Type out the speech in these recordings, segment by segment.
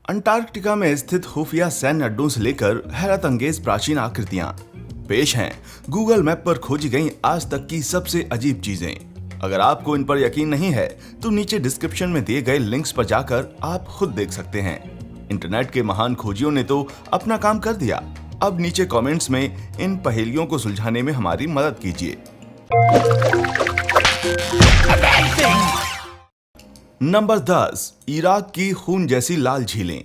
Antarctica में स्थित खुफिया सैन्य अड्डों से लेकर हैरत अंगेज प्राचीन आकृतियां पेश हैं गूगल मैप पर खोजी गई आज तक की सबसे अजीब चीजें। अगर आपको इन पर यकीन नहीं है तो नीचे डिस्क्रिप्शन में दिए गए लिंक्स पर जाकर आप खुद देख सकते हैं। इंटरनेट के महान खोजियों ने तो अपना काम कर दिया, अब नीचे कमेंट्स में इन पहेलियों को सुलझाने में हमारी मदद कीजिए। नंबर 10, इराक की खून जैसी लाल झीलें।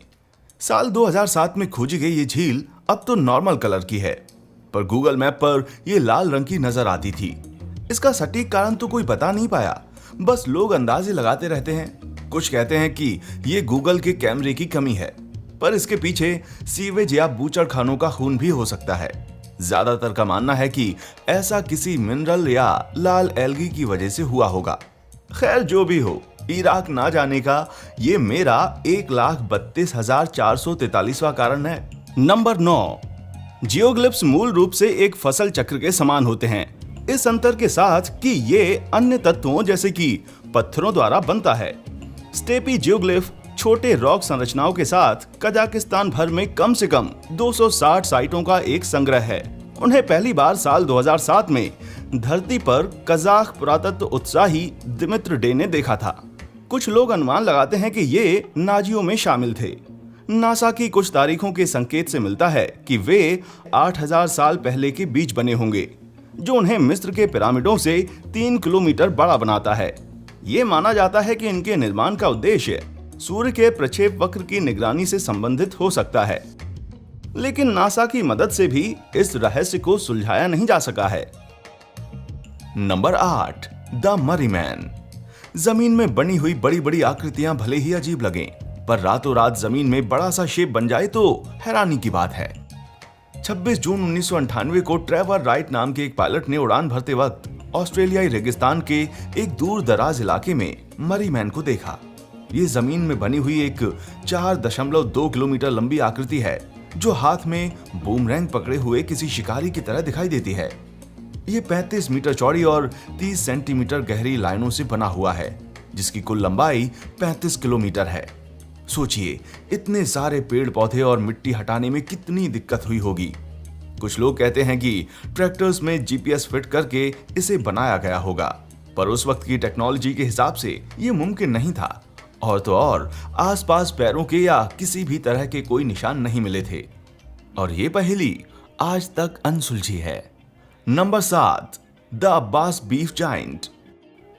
साल 2007 में खोजी गई ये झील अब तो नॉर्मल कलर की है, पर गूगल मैप पर ये लाल रंग की नजर आती थी। इसका सटीक कारण तो कोई बता नहीं पाया, बस लोग अंदाजे लगाते रहते हैं। कुछ कहते हैं कि ये गूगल के कैमरे की कमी है, पर इसके पीछे सीवेज या बूचड़खानों का खून भी हो सकता है। ज्यादातर का मानना है कि ऐसा किसी मिनरल या लाल एल्गी की वजह से हुआ होगा। खैर जो भी हो, इराक ना जाने का ये मेरा 1,32,443वां कारण है। नंबर 9, जियोग्लिफ्स मूल रूप से एक फसल चक्र के समान होते हैं, इस अंतर के साथ कि ये अन्य तत्वों जैसे कि पत्थरों द्वारा बनता है। स्टेपी जियोग्लिफ छोटे रॉक संरचनाओं के साथ कजाकिस्तान भर में कम से कम 260 साइटों का एक संग्रह है। उन्हें पहली बार साल 2007 में धरती पर कजाक पुरातत्व उत्साही दिमित्र डे ने देखा था। कुछ लोग अनुमान लगाते हैं कि ये नाजियों में शामिल थे। नासा की कुछ तारीखों के संकेत से मिलता है कि वे 8000 साल पहले के बीच बने होंगे, जो उन्हें मिस्र के पिरामिडों से 3 किलोमीटर बड़ा बनाता है। ये माना जाता है कि इनके निर्माण का उद्देश्य सूर्य के प्रक्षेप वक्र की निगरानी से संबंधित हो सकता है, लेकिन नासा की मदद से भी इस रहस्य को सुलझाया नहीं जा सका है। नंबर 8, द मरी मैन। जमीन में बनी हुई बड़ी बड़ी आकृतियां भले ही अजीब लगें, पर रातों रात जमीन में बड़ा सा शेप बन जाए तो हैरानी की बात है। 26 जून 1998 को ट्रेवर राइट नाम के एक पायलट ने उड़ान भरते वक्त ऑस्ट्रेलियाई रेगिस्तान के एक दूर दराज इलाके में मरी मैन को देखा। ये जमीन में बनी हुई एक 4.2 किलोमीटर लंबी आकृति है, जो हाथ में बूमरैंग पकड़े हुए किसी शिकारी की तरह दिखाई देती है। ये 35 मीटर चौड़ी और 30 सेंटीमीटर गहरी लाइनों से बना हुआ है, जिसकी कुल लंबाई 35 किलोमीटर है। सोचिए, इतने सारे पेड़ पौधे और मिट्टी हटाने में कितनी दिक्कत हुई होगी। कुछ लोग कहते हैं कि ट्रैक्टर्स में जीपीएस फिट करके इसे बनाया गया होगा, पर उस वक्त की टेक्नोलॉजी के हिसाब से ये मुमकिन नहीं था। और तो और आसपास पैरों के या किसी भी तरह के कोई निशान नहीं मिले थे, और ये पहेली आज तक अनसुलझी है। Number 7, the Abbas beef giant.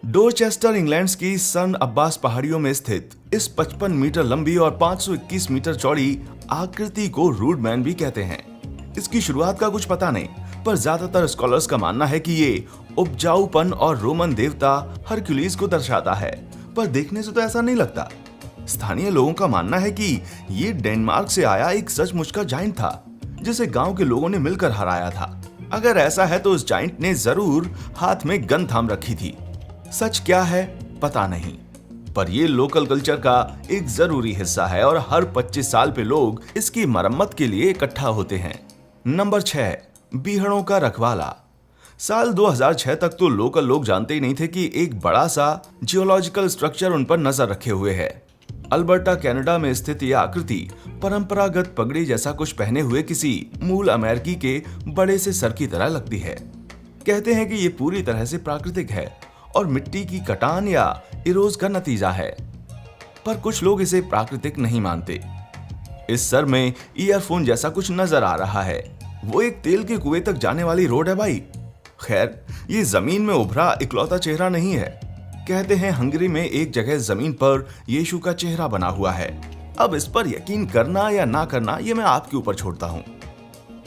Dorchester England की सन अब्बास पहाड़ियों में स्थित इस 55 मीटर लंबी और 521 मीटर चौड़ी आकृति को रूडमैन भी कहते हैं। इसकी शुरुआत का कुछ पता नहीं, पर ज्यादातर स्कॉलर्स का मानना है कि ये उपजाऊपन और रोमन देवता हरक्यूलिस को दर्शाता है, पर देखने से तो ऐसा नहीं लगता। स्थानीय लोगों का मानना है कि ये डेनमार्क से आया एक सचमुच का जाइंट था, जिसे गांव के लोगों ने मिलकर हराया था। अगर ऐसा है तो उस जाइंट ने जरूर हाथ में गन थाम रखी थी। सच क्या है पता नहीं, पर ये लोकल कल्चर का एक जरूरी हिस्सा है और हर 25 साल पे लोग इसकी मरम्मत के लिए इकट्ठा होते हैं। नंबर 6, बीहड़ों का रखवाला। साल 2006 तक तो लोकल लोग जानते ही नहीं थे कि एक बड़ा सा जियोलॉजिकल स्ट्रक्चर उन पर नजर रखे हुए है। अल्बर्टा कनाडा में स्थित यह आकृति परंपरागत पगड़ी जैसा कुछ पहने हुए किसी मूल अमेरिकी के बड़े से सर की तरह लगती है। कहते हैं कि यह पूरी तरह से प्राकृतिक है और मिट्टी की कटान या इरोज का नतीजा है, पर कुछ लोग इसे प्राकृतिक नहीं मानते। इस सर में ईयरफोन जैसा कुछ नजर आ रहा है। वो एक तेल के कुएं तक जाने वाली रोड है भाई। खैर, ये जमीन में उभरा इकलौता चेहरा नहीं है। कहते हैं हंगरी में एक जगह जमीन पर यीशु का चेहरा बना हुआ है। अब इस पर यकीन करना या ना करना ये मैं आपके ऊपर छोड़ता हूं।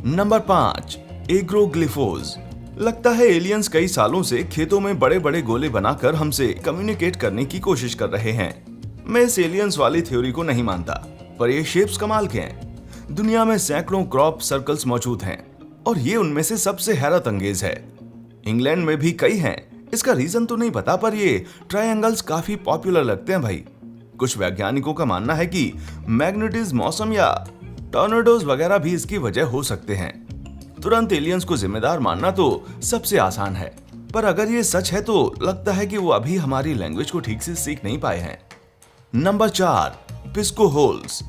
नंबर 5, एग्रोग्लिफोज। लगता है एलियंस कई सालों से खेतों में बड़े बड़े गोले बनाकर हमसे कम्युनिकेट करने की कोशिश कर रहे हैं। मैं इस एलियंस वाली थ्योरी को नहीं मानता, पर ये शेप्स कमाल के हैं। दुनिया में सैकड़ों क्रॉप सर्कल्स मौजूद हैं और ये उनमें से सबसे हैरत अंगेज है। इंग्लैंड में भी कई हैं। इसका रीजन तो नहीं पता, पर ये ट्रायंगल्स काफी पॉपुलर लगते हैं भाई। कुछ वैज्ञानिकों का मानना है कि मैग्नेटिज्म, मौसम या टॉर्नेडोज वगैरह भी इसकी वजह हो सकते हैं। तुरंत एलियंस को जिम्मेदार मानना तो सबसे आसान है, पर अगर ये सच है तो लगता है कि वो अभी हमारी लैंग्वेज को ठीक से सीख नहीं पाए हैं। Number 4, Pisco holes.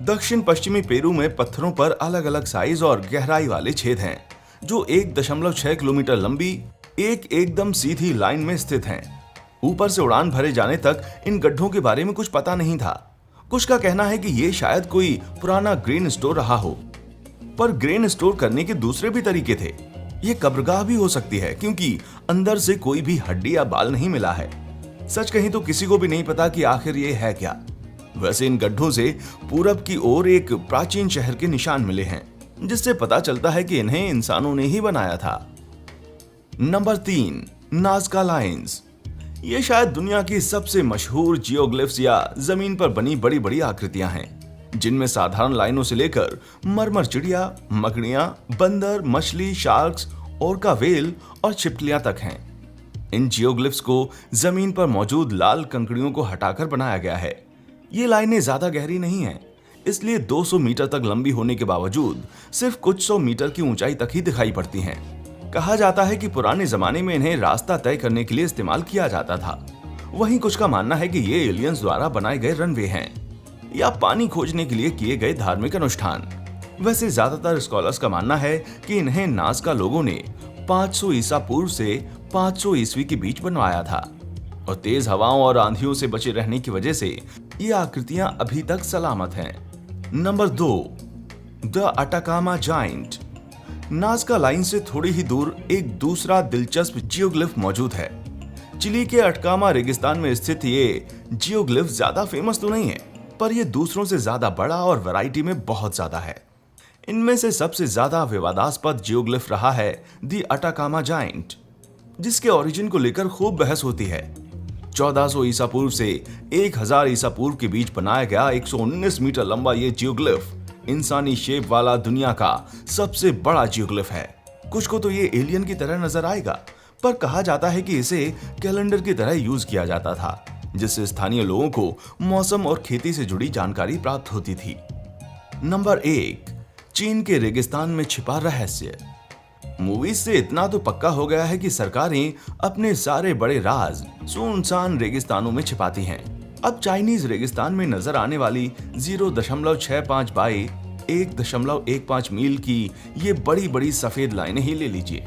दक्षिण पश्चिमी पेरू में पत्थरों पर अलग अलग साइज और गहराई वाले छेद हैं, जो 1.6 किलोमीटर लंबी एक एकदम सीधी लाइन में स्थित हैं। ऊपर से उड़ान भरे जाने तक इन गड्ढों के बारे में कुछ पता नहीं था। कुछ का कहना है कि ये शायद कोई पुराना ग्रेन स्टोर रहा हो, पर ग्रेन स्टोर करने के दूसरे भी तरीके थे। ये कब्रगाह भी हो सकती है, क्योंकि अंदर से कोई भी हड्डी या बाल नहीं मिला है। सच कहीं तो किसी को भी नहीं पता कि आखिर ये है क्या। वैसे इन गड्ढों से पूरब की ओर एक प्राचीन शहर के निशान मिले हैं, जिससे पता चलता है कि इन्हें इंसानों ने ही बनाया था। Number 3, Nazca lines. ये शायद दुनिया की सबसे मशहूर जियोग्लिफ्स या जमीन पर बनी बड़ी बड़ी आकृतियां हैं, जिनमें साधारण लाइनों से लेकर मरमर चिड़िया, मकड़ियां, बंदर, मछली, शार्क्स, ओरका व्हेल और छिपकलियां तक हैं। इन जियोग्लिफ्स को जमीन पर मौजूद लाल कंकड़ियों को हटाकर बनाया गया है। ये लाइनें ज्यादा गहरी नहीं हैं, इसलिए 200 मीटर तक लंबी होने के बावजूद सिर्फ कुछ 100 मीटर की ऊंचाई तक ही दिखाई पड़ती हैं। कहा जाता है कि पुराने जमाने में इन्हें रास्ता तय करने के लिए इस्तेमाल किया जाता था। वहीं कुछ का मानना है कि ये एलियंस द्वारा बनाए गए रनवे हैं या पानी खोजने के लिए किए गए धार्मिक अनुष्ठान। वैसे ज्यादातर स्कॉलर्स का मानना है कि इन्हें नाज़का लोगों ने 500 ईसा पूर्व से 500 ईस्वी के बीच बनवाया था, और तेज हवाओं और आंधियों से बचे रहने की वजह से ये आकृतियां अभी तक सलामत हैं। Number 2, the Atacama giant. Nazca line से थोड़ी ही दूर एक दूसरा दिलचस्प जियोग्लिफ मौजूद है। चिली के अटकामा रेगिस्तान में स्थित ये जियोग्लिफ ज्यादा फेमस तो नहीं है, पर ये दूसरों से ज्यादा बड़ा और वैरायटी में बहुत ज्यादा है। इनमें से सबसे ज्यादा विवादास्पद जियोग्लिफ रहा है द अटाकामा जाइंट, जिसके ओरिजिन को लेकर खूब बहस होती है। 1400 ईसा पूर्व से 1000 ईसा पूर्व के बीच बनाया गया 119 मीटर लंबा ये जियोग्लिफ इंसानी शेप वाला दुनिया का सबसे बड़ा जियोग्लिफ है। कुछ को तो ये एलियन की तरह नजर आएगा, पर कहा जाता है कि इसे कैलेंडर की तरह यूज किया जाता था, जिससे स्थानीय लोगों को मौसम और खेती से जुड़ी जानकारी प्राप्त होती थी। नंबर 1, चीन के रेगिस्तान में छिपा रहस्य। मूवीज से इतना तो पक्का हो गया है कि सरकारें अपने सारे बड़े राज सुनसान रेगिस्तानों में छिपाती हैं। अब चाइनीज रेगिस्तान में नजर आने वाली 0.65 बाई 1.15 मील की ये बड़ी बड़ी सफेद लाइनें ही ले लीजिए।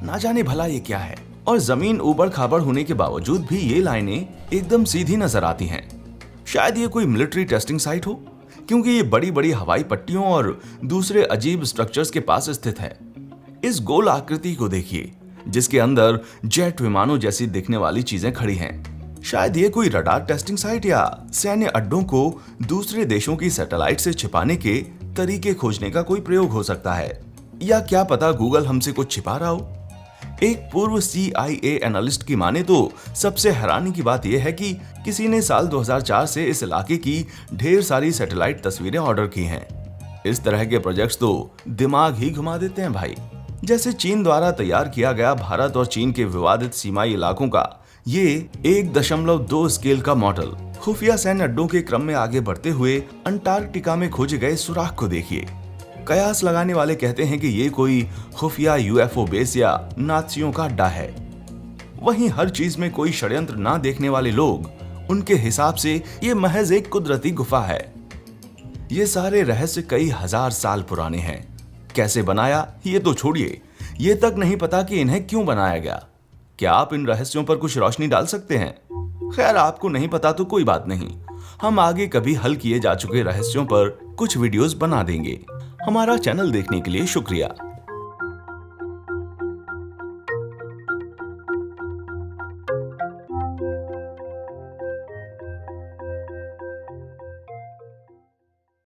ना जाने भला ये क्या है, और जमीन ऊबड़ खाबड़ होने के बावजूद भी ये लाइनें एकदम सीधी नजर आती हैं। शायद ये कोई मिलिट्री टेस्टिंग साइट हो, क्योंकि ये बड़ी बड़ी हवाई पट्टियों और दूसरे अजीब स्ट्रक्चर्स के पास स्थित है। इस गोल आकृति को देखिए, जिसके अंदर जेट विमानों जैसी दिखने वाली चीजें खड़ी हैं। शायद ये कोई रडार टेस्टिंग साइट या सैन्य अड्डों को दूसरे देशों की सैटेलाइट से छिपाने के तरीके खोजने का कोई प्रयोग हो सकता है, या क्या पता गूगल हमसे कुछ छिपा रहा हो। एक पूर्व CIA एनालिस्ट की माने तो सबसे हैरानी की बात यह है कि किसी ने साल 2004 से इस इलाके की ढेर सारी सैटेलाइट तस्वीरें ऑर्डर की हैं। इस तरह के प्रोजेक्ट्स तो दिमाग ही घुमा देते हैं भाई। जैसे चीन द्वारा तैयार किया गया भारत और चीन के विवादित सीमाई इलाकों का ये 1.2 स्केल का मॉडल खुफिया सैन्य अड्डों के क्रम में आगे बढ़ते हुए अंटार्कटिका में खोजे गए सुराख को देखिए। कयास लगाने वाले कहते हैं कि ये कोई खुफिया UFO बेस या नाज़ियों का अड्डा है। वहीं हर चीज में कोई षड्यंत्र ना देखने वाले लोग, उनके हिसाब से ये महज एक कुदरती गुफा है। ये सारे रहस्य कई हजार साल पुराने हैं। कैसे बनाया ये तो छोड़िए, ये तक नहीं पता कि इन्हें क्यों बनाया गया। क्या आप इन रहस्यों पर कुछ रोशनी डाल सकते हैं? खैर, आपको नहीं पता तो कोई बात नहीं, हम आगे कभी हल किए जा चुके रहस्यों पर कुछ वीडियोस बना देंगे। हमारा चैनल देखने के लिए शुक्रिया।